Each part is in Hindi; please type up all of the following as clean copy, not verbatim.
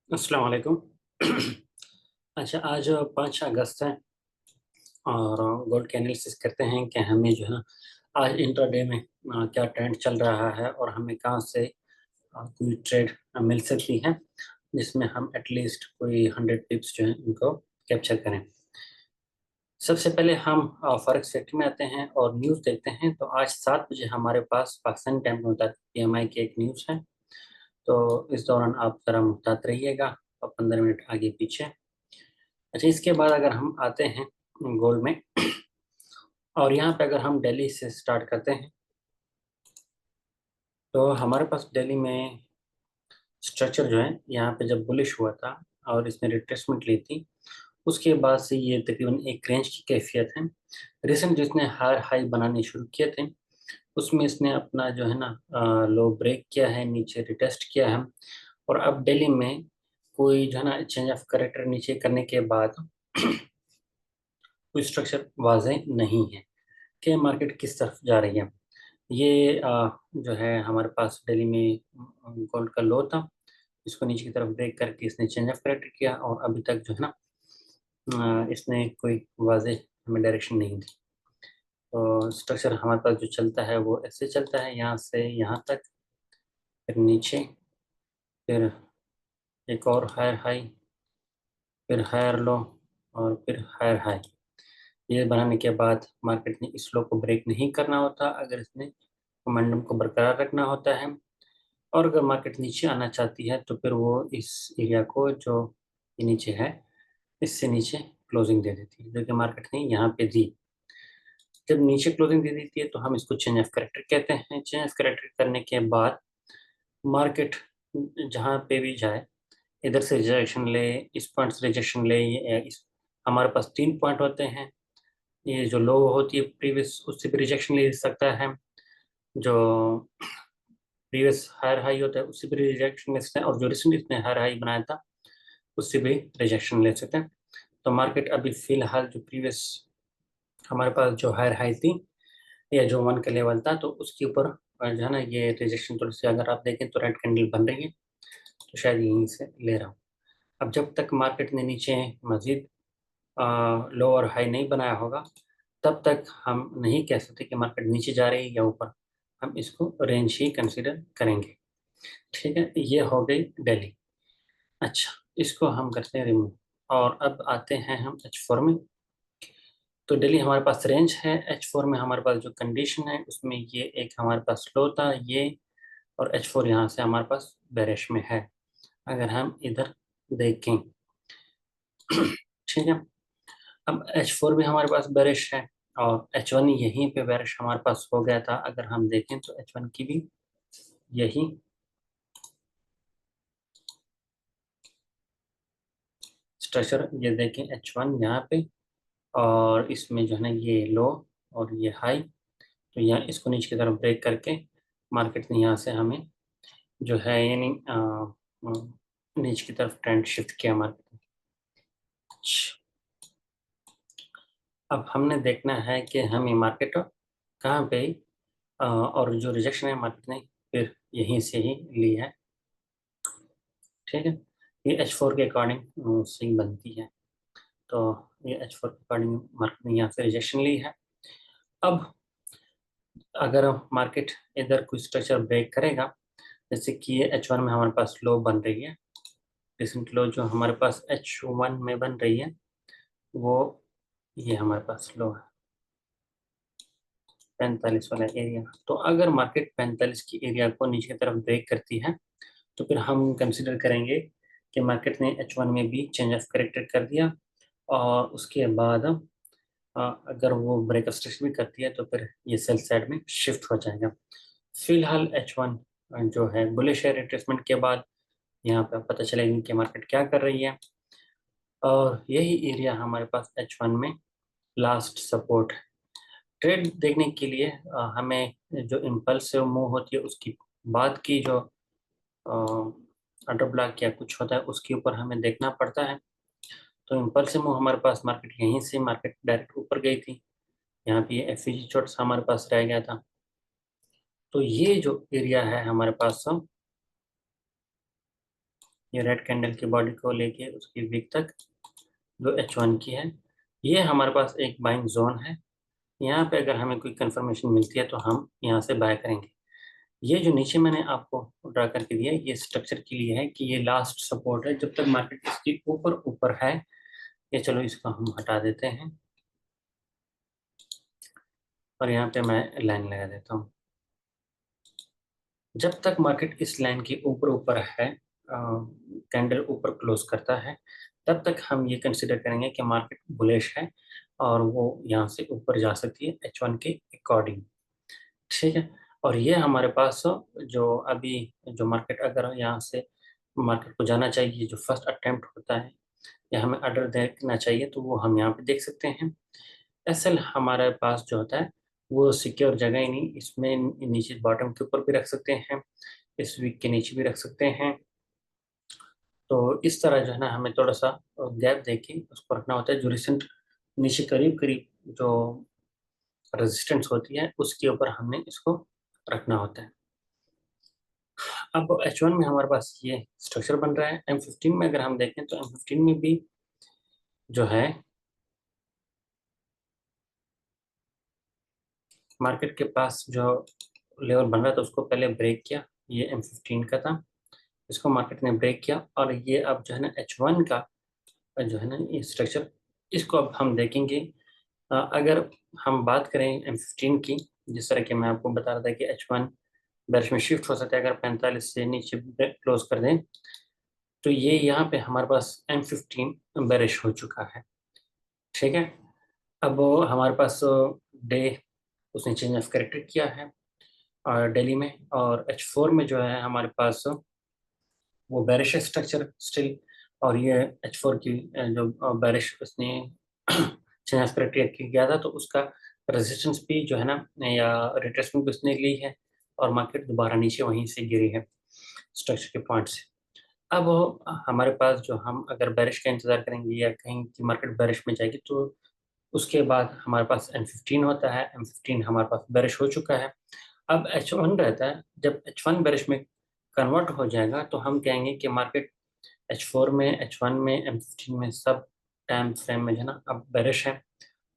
अस्सलाम वालेकुम। अच्छा, आज 5 अगस्त है और गोल्ड के एनालिसिस करते हैं कि हमें जो है ना आज इंट्राडे में क्या ट्रेंड चल रहा है और हमें कहाँ से कोई ट्रेड मिल सकती है जिसमें हम एटलीस्ट कोई 100 पिप्स जो है इनको कैप्चर करें। सबसे पहले हम फॉरेक्स सेक्टर में आते हैं और न्यूज़ देखते हैं। तो आज 7 बजे हमारे पास पाकिस्तान टाइम के मुताबिक PMI की एक न्यूज़ है। तो इस दौरान आप ज़रा मुहतात रहिएगा और 15 मिनट आगे पीछे। अच्छा, इसके बाद अगर हम आते हैं गोल्ड में और यहाँ पे अगर हम दिल्ली से स्टार्ट करते हैं तो हमारे पास दिल्ली में स्ट्रक्चर जो है यहाँ पे जब बुलिश हुआ था और इसने रिट्रेसमेंट ली थी, उसके बाद से ये तकरीबन एक रेंज की कैफियत है। रिसेंट जिसने हायर हाई बनाने शुरू किए थे उसमें इसने अपना जो है ना लो ब्रेक किया है, नीचे रिटेस्ट किया है और अब दिल्ली में कोई जो है ना चेंज ऑफ करेक्टर नीचे करने के बाद कोई स्ट्रक्चर वाजे नहीं है कि मार्केट किस तरफ जा रही है। ये जो है हमारे पास दिल्ली में गोल्ड का लो था, इसको नीचे की तरफ ब्रेक करके इसने चेंज ऑफ करेक्ट किया और अभी तक जो है ना इसने कोई वाज़ेह हमें डायरेक्शन नहीं दी। तो स्ट्रक्चर हमारे पास जो चलता है वो ऐसे चलता है, यहाँ से यहाँ तक, फिर नीचे, फिर एक और हायर हाई, फिर हायर लो और फिर हायर हाई। ये बनाने के बाद मार्केट ने इस लो को ब्रेक नहीं करना होता अगर इसने मोमेंटम को बरकरार रखना होता है। और अगर मार्केट नीचे आना चाहती है तो फिर वो इस एरिया को जो ये नीचे है इससे नीचे क्लोजिंग दे देती है, जो कि मार्केट ने यहाँ पे दी। जब नीचे क्लोजिंग दे देती है तो हम इसको चेंज ऑफ करेक्टर कहते हैं। चेंज ऑफ करेक्टर करने के बाद मार्केट जहाँ पे भी जाए, इधर से रिजेक्शन ले, इस पॉइंट से रिजेक्शन ले, हमारे पास 3 पॉइंट होते हैं। ये जो लो होती है प्रीवियस उससे भी रिजेक्शन ले सकता है, जो प्रीवियस हायर हाई होता है उससे भी रिजेक्शन ले सकते हैं और जो रिसेंटली इसने हायर हाई बनाया था उससे भी रिजेक्शन ले सकते हैं। तो मार्केट अभी फिलहाल जो प्रीवियस हमारे पास जो हायर हाई थी या जो 1 का लेवल था तो उसके ऊपर जो है ना ये रिजेक्शन थोड़ी सी अगर आप देखें तो रेड कैंडल बन रही है, तो शायद यहीं से ले रहा हूँ। अब जब तक मार्केट ने नीचे मजीद लो और हाई नहीं बनाया होगा तब तक हम नहीं कह सकते कि मार्केट नीचे जा रही है या ऊपर। हम इसको रेंज ही कंसीडर करेंगे। ठीक है, ये हो गई दिल्ली। अच्छा, इसको हम करते हैं रिमूव और अब आते हैं हम H4 में। तो दिल्ली हमारे पास रेंज है, H4 में हमारे पास जो कंडीशन है उसमें ये एक हमारे पास लो था ये, और H4 यहाँ से हमारे पास बेरिश में है अगर हम इधर देखें। ठीक है, अब H4 भी हमारे पास बेरिश है और H1 यहीं पे बेरिश हमारे पास हो गया था। अगर हम देखें तो H1 की भी यही स्ट्रक्चर, ये देखें H1 यहाँ पे और इसमें जो है ना ये लो और ये हाई। तो यहाँ इसको नीचे की तरफ ब्रेक करके मार्केट ने यहाँ से हमें जो है यानी नीचे की तरफ ट्रेंड शिफ्ट किया मार्केट। अब हमने देखना है कि हम ये मार्केट कहाँ पे और जो रिजेक्शन है मार्केट ने फिर यहीं से ही ली है। ठीक है, ये H4 के अकॉर्डिंग स्विंग बनती है। तो ये H4 के अकॉर्डिंग मार्केट ने यहाँ से रिजेक्शन ली है। अब अगर मार्केट इधर कोई स्ट्रक्चर ब्रेक करेगा, जैसे कि ये H1 में हमारे पास लो बन रही है, रिसेंट लो जो हमारे पास H1 में बन रही है वो ये हमारे पास लो है 45 वाला एरिया। तो अगर मार्केट 45 की एरिया को नीचे की तरफ ब्रेक करती है तो फिर हम कंसिडर करेंगे कि मार्केट ने H1 में भी चेंज ऑफ करेक्टर कर दिया और उसके बाद अगर वो ब्रेक स्ट्रक्चर भी करती है तो फिर ये सेल साइड में शिफ्ट हो जाएगा। फिलहाल H1 जो है बुलिश है, रिट्रेसमेंट के बाद यहाँ पे पता चलेगा कि मार्केट क्या कर रही है। और यही एरिया हमारे पास H1 में लास्ट सपोर्ट है। ट्रेड देखने के लिए हमें जो इम्पल्सिव मूव होती है उसकी बाद की जो ऑर्डर ब्लॉक या कुछ होता है उसके ऊपर हमें देखना पड़ता है। तो इम्पल्सिव मूव हमारे पास मार्केट यहीं से मार्केट डायरेक्ट ऊपर गई थी, यहाँ पे एफईजी चोट हमारे पास रह गया था। तो ये जो एरिया है हमारे पास ये रेड कैंडल की बॉडी को लेके उसकी वीक तक जो H1 की है, ये हमारे पास एक बाइंग जोन है। यहाँ पे अगर हमें कोई कंफर्मेशन मिलती है तो हम यहाँ से बाय करेंगे। ये जो नीचे मैंने आपको ड्रा करके दिया है, ये स्ट्रक्चर के लिए है कि ये लास्ट सपोर्ट है जब तक मार्केट इसके ऊपर ऊपर है। ये चलो इसको हम हटा देते हैं और यहाँ पे मैं लाइन लगा देता हूँ। जब तक मार्केट इस लाइन के ऊपर ऊपर है, कैंडल ऊपर क्लोज करता है, तब तक हम ये कंसिडर करेंगे कि मार्केट बुलिश है और वो यहाँ से ऊपर जा सकती है H1 के अकॉर्डिंग। ठीक है। और ये हमारे पास जो अभी जो मार्केट अगर यहाँ से मार्केट को जाना चाहिए, जो फर्स्ट अटेम्प्ट होता है या हमें ऑर्डर देखना चाहिए, तो वो हम यहाँ पे देख सकते हैं। एसएल हमारे पास जो होता है वो सिक्योर जगह ही नहीं, इसमें नीचे बॉटम के ऊपर भी रख सकते हैं, इस वीक के नीचे भी रख सकते हैं। तो इस तरह जो है ना हमें थोड़ा सा गैप देके उसको रखना होता है, जो रिसेंट नीचे करीब करीब जो रेजिस्टेंस होती है उसके ऊपर हमने इसको रखना होता है। अब H1 में हमारे पास ये स्ट्रक्चर बन रहा है। M15 में अगर हम देखें तो M15 में भी जो है मार्केट के पास जो लेवल बन रहा था उसको पहले ब्रेक किया, ये M15 का था, इसको मार्केट ने ब्रेक किया और ये अब जो है ना H1 का जो है ना ये स्ट्रक्चर, इसको अब हम देखेंगे। अगर हम बात करें M15 की, जिस तरह की मैं आपको बता रहा था कि H1 बेरिश में शिफ्ट हो सकता है अगर 45 से नीचे क्लोज कर दें, तो ये यहाँ पे हमारे पास M15 बेरिश हो चुका है। ठीक है। अब हमारे पास डे उसने चेंज ऑफ कैरेक्टर किया है और दिल्ली में, और H4 में जो है हमारे पास वो बेरिश स्ट्रक्चर स्टिल, और ये H4 की जो बेरिश उसने चेंज ऑफ कैरेक्टर किया था तो उसका रेजिस्टेंस भी जो है ना या रिट्रेसमेंट भी उसने ली है और मार्केट दोबारा नीचे वहीं से गिरी है स्ट्रक्चर के पॉइंट से। अब हमारे पास जो हम अगर बेरिश का इंतजार करेंगे या कहीं की मार्केट बेरिश में जाएगी तो उसके बाद हमारे पास M15 होता है। M15 हमारे पास बेरिश हो चुका है। अब H1 रहता है, जब H1 बेरिश में कन्वर्ट हो जाएगा तो हम कहेंगे कि मार्केट H4 में, H1 में, M15 में सब टाइम फ्रेम में जो है ना अब बेरिश है।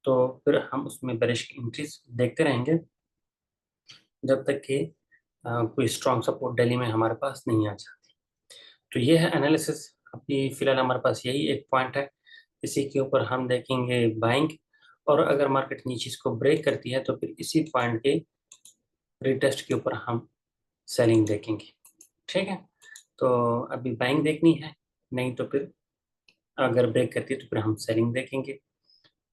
तो फिर हम उसमें बेरिश की इंक्रीज देखते रहेंगे जब तक कि कोई स्ट्रॉन्ग सपोर्ट दिल्ली में हमारे पास नहीं आ जाती। तो ये है एनालिसिस। अभी फिलहाल हमारे पास यही एक पॉइंट है, इसी के ऊपर हम देखेंगे बाइंग, और अगर मार्केट नीचे इसको ब्रेक करती है तो फिर इसी पॉइंट के रिटेस्ट के ऊपर हम सेलिंग देखेंगे। ठीक है। तो अभी बाइंग देखनी है, नहीं तो फिर अगर ब्रेक करती है तो फिर हम सेलिंग देखेंगे।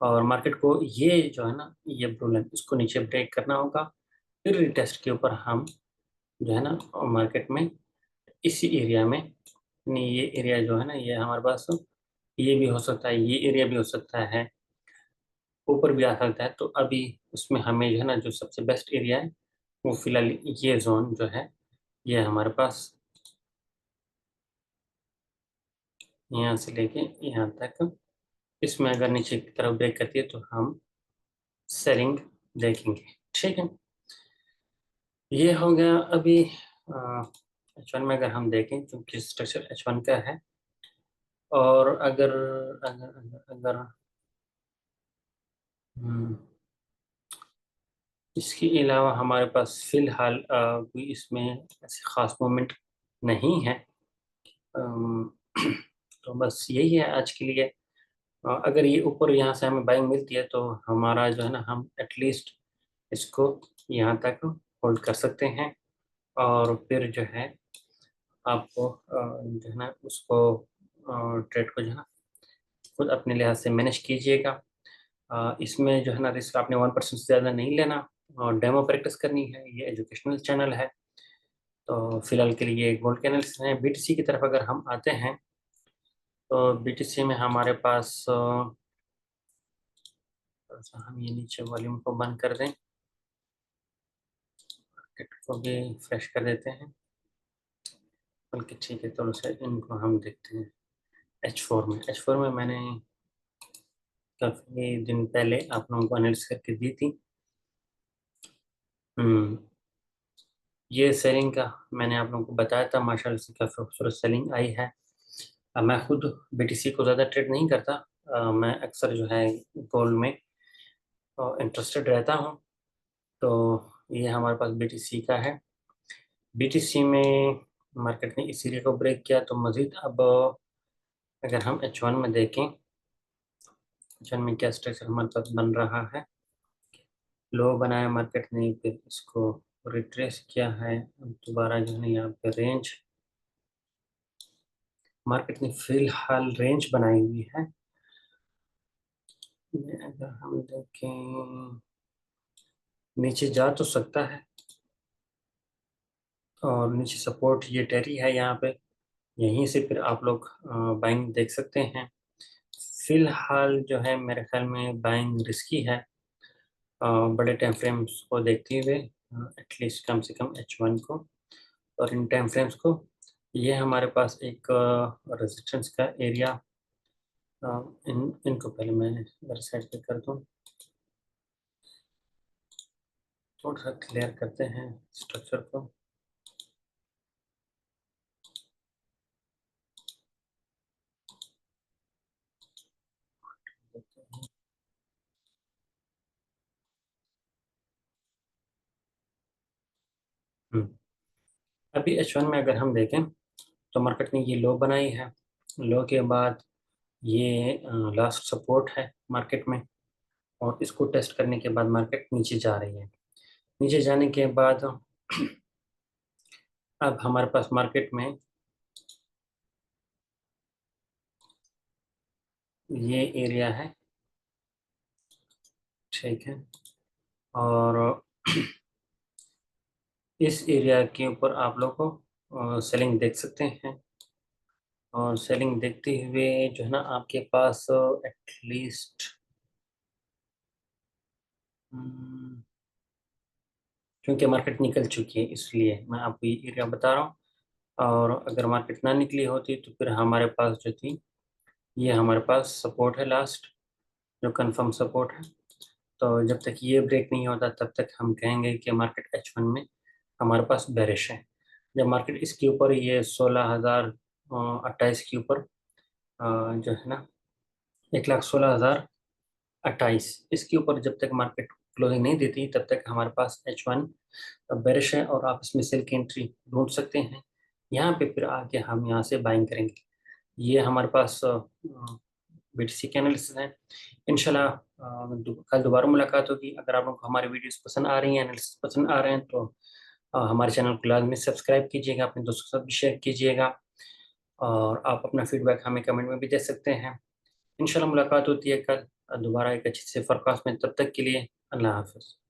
और मार्केट को ये जो है ना ये ब्लू लाइन इसको नीचे ब्रेक करना होगा, फिर रिटेस्ट के ऊपर हम जो है ना मार्केट में इसी एरिया में, नहीं ये एरिया जो है ना ये हमारे पास ये भी हो सकता है, ये एरिया भी हो सकता है, ऊपर भी आ सकता है। तो अभी उसमें हमें जो है ना जो सबसे बेस्ट एरिया है वो फिलहाल ये जोन जो है ये हमारे पास यहाँ से लेके यहाँ तक, इसमें अगर नीचे की तरफ ब्रेक करती है तो हम सेलिंग देखेंगे। ठीक है। ये हो गया अभी H1 में अगर हम देखें क्योंकि स्ट्रक्चर H1 का है। और अगर अगर अगर, अगर हम्म, इसके अलावा हमारे पास फिलहाल कोई इसमें ऐसी खास मूवमेंट नहीं है। अम, तो बस यही है आज के लिए। अगर ये ऊपर यहाँ से हमें बाइंग मिलती है तो हमारा जो है ना हम एटलीस्ट इसको यहाँ तक होल्ड कर सकते हैं, और फिर जो है आपको जो है ना उसको ट्रेड को जो है ना खुद अपने लिहाज से मैनेज कीजिएगा। इसमें जो है ना रिस्क आपने 1% से ज़्यादा नहीं लेना, और डेमो प्रैक्टिस करनी है। ये एजुकेशनल चैनल है। तो फिलहाल के लिए गोल्ड के एनालिसिस है। बीटीसी की तरफ अगर हम आते हैं तो बीटीसी में हमारे पास थोड़ा सा हम ये नीचे वॉल्यूम को बंद कर दें, मार्केट को भी फ्रेश कर देते हैं, बल्कि ठीक है थोड़ा सा इनको हम देखते हैं। एच फोर में मैंने काफ़ी दिन पहले आप लोगों को एनालिसिस करके दी थी। हम्म, ये सेलिंग का मैंने आप लोगों को बताया था, माशाल्लाह से काफ़ी खूबसूरत सेलिंग आई है। मैं खुद BTC को ज़्यादा ट्रेड नहीं करता। मैं अक्सर जो है गोल्ड में इंटरेस्टेड रहता हूँ। तो ये हमारे पास BTC का है। BTC में मार्केट ने इस एरिया को ब्रेक किया तो मज़ीद अब अगर हम H1 में देखें, H1 में क्या स्ट्रक्चर हमारे पास बन रहा है। लो बनाया मार्केट ने, फिर इसको रिट्रेस किया है। अब दोबारा जो है यहाँ पे रेंज, मार्केट ने फिलहाल रेंज बनाई हुई है। अगर हम देखें, नीचे जा तो सकता है, और नीचे सपोर्ट ये टेरी है यहाँ पे, यहीं से फिर आप लोग बाइंग देख सकते हैं। फिलहाल जो है मेरे ख्याल में बाइंग रिस्की है बड़े टाइम फ्रेम्स को देखते हुए, एटलीस्ट कम से कम H1 को और इन टाइम फ्रेम्स को। ये हमारे पास एक रेजिस्टेंस का एरिया, इनको पहले मैं इधर साइड पे कर दूँ, थोड़ा सा क्लियर करते हैं स्ट्रक्चर को। हम्म, अभी H1 में अगर हम देखें तो मार्केट ने ये लो बनाई है। लो के बाद ये लास्ट सपोर्ट है मार्केट में, और इसको टेस्ट करने के बाद मार्केट नीचे जा रही है। नीचे जाने के बाद अब हमारे पास मार्केट में ये एरिया है, ठीक है, और इस एरिया के ऊपर आप लोग को सेलिंग देख सकते हैं। और सेलिंग देखते हुए जो है ना आपके पास एटलीस्ट, क्योंकि मार्केट निकल चुकी है इसलिए मैं आपको ये एरिया बता रहा हूँ। और अगर मार्केट ना निकली होती तो फिर हमारे पास जो थी, ये हमारे पास सपोर्ट है लास्ट, जो कंफर्म सपोर्ट है। तो जब तक ये ब्रेक नहीं होता तब तक हम कहेंगे कि मार्केट H1 में हमारे पास बेरिश है। जब मार्केट इसके ऊपर, ये 16,028 के ऊपर जो है ना 1,16,028, इसके ऊपर जब तक मार्केट क्लोजिंग नहीं देती तब तक हमारे पास H1 बेरिश है, और आप इसमें सेल की एंट्री ढूंढ सकते हैं। यहाँ पे फिर आके हम यहाँ से बाइंग करेंगे। ये हमारे पास BTC के एनालिसिस है। इंशाल्लाह कल दोबारा मुलाकात होगी। अगर आप लोग को हमारी वीडियोस पसंद आ रही हैं, एनालिसिस पसंद आ रहे हैं, तो हमारे चैनल को लाजमी सब्सक्राइब कीजिएगा, अपने दोस्तों के साथ भी शेयर कीजिएगा, और आप अपना फीडबैक हमें कमेंट में भी दे सकते हैं। इंशाल्लाह मुलाकात होती है कल दोबारा एक अच्छी से फोरकास्ट में। तब तक के लिए अल्लाह हाफ़िज़।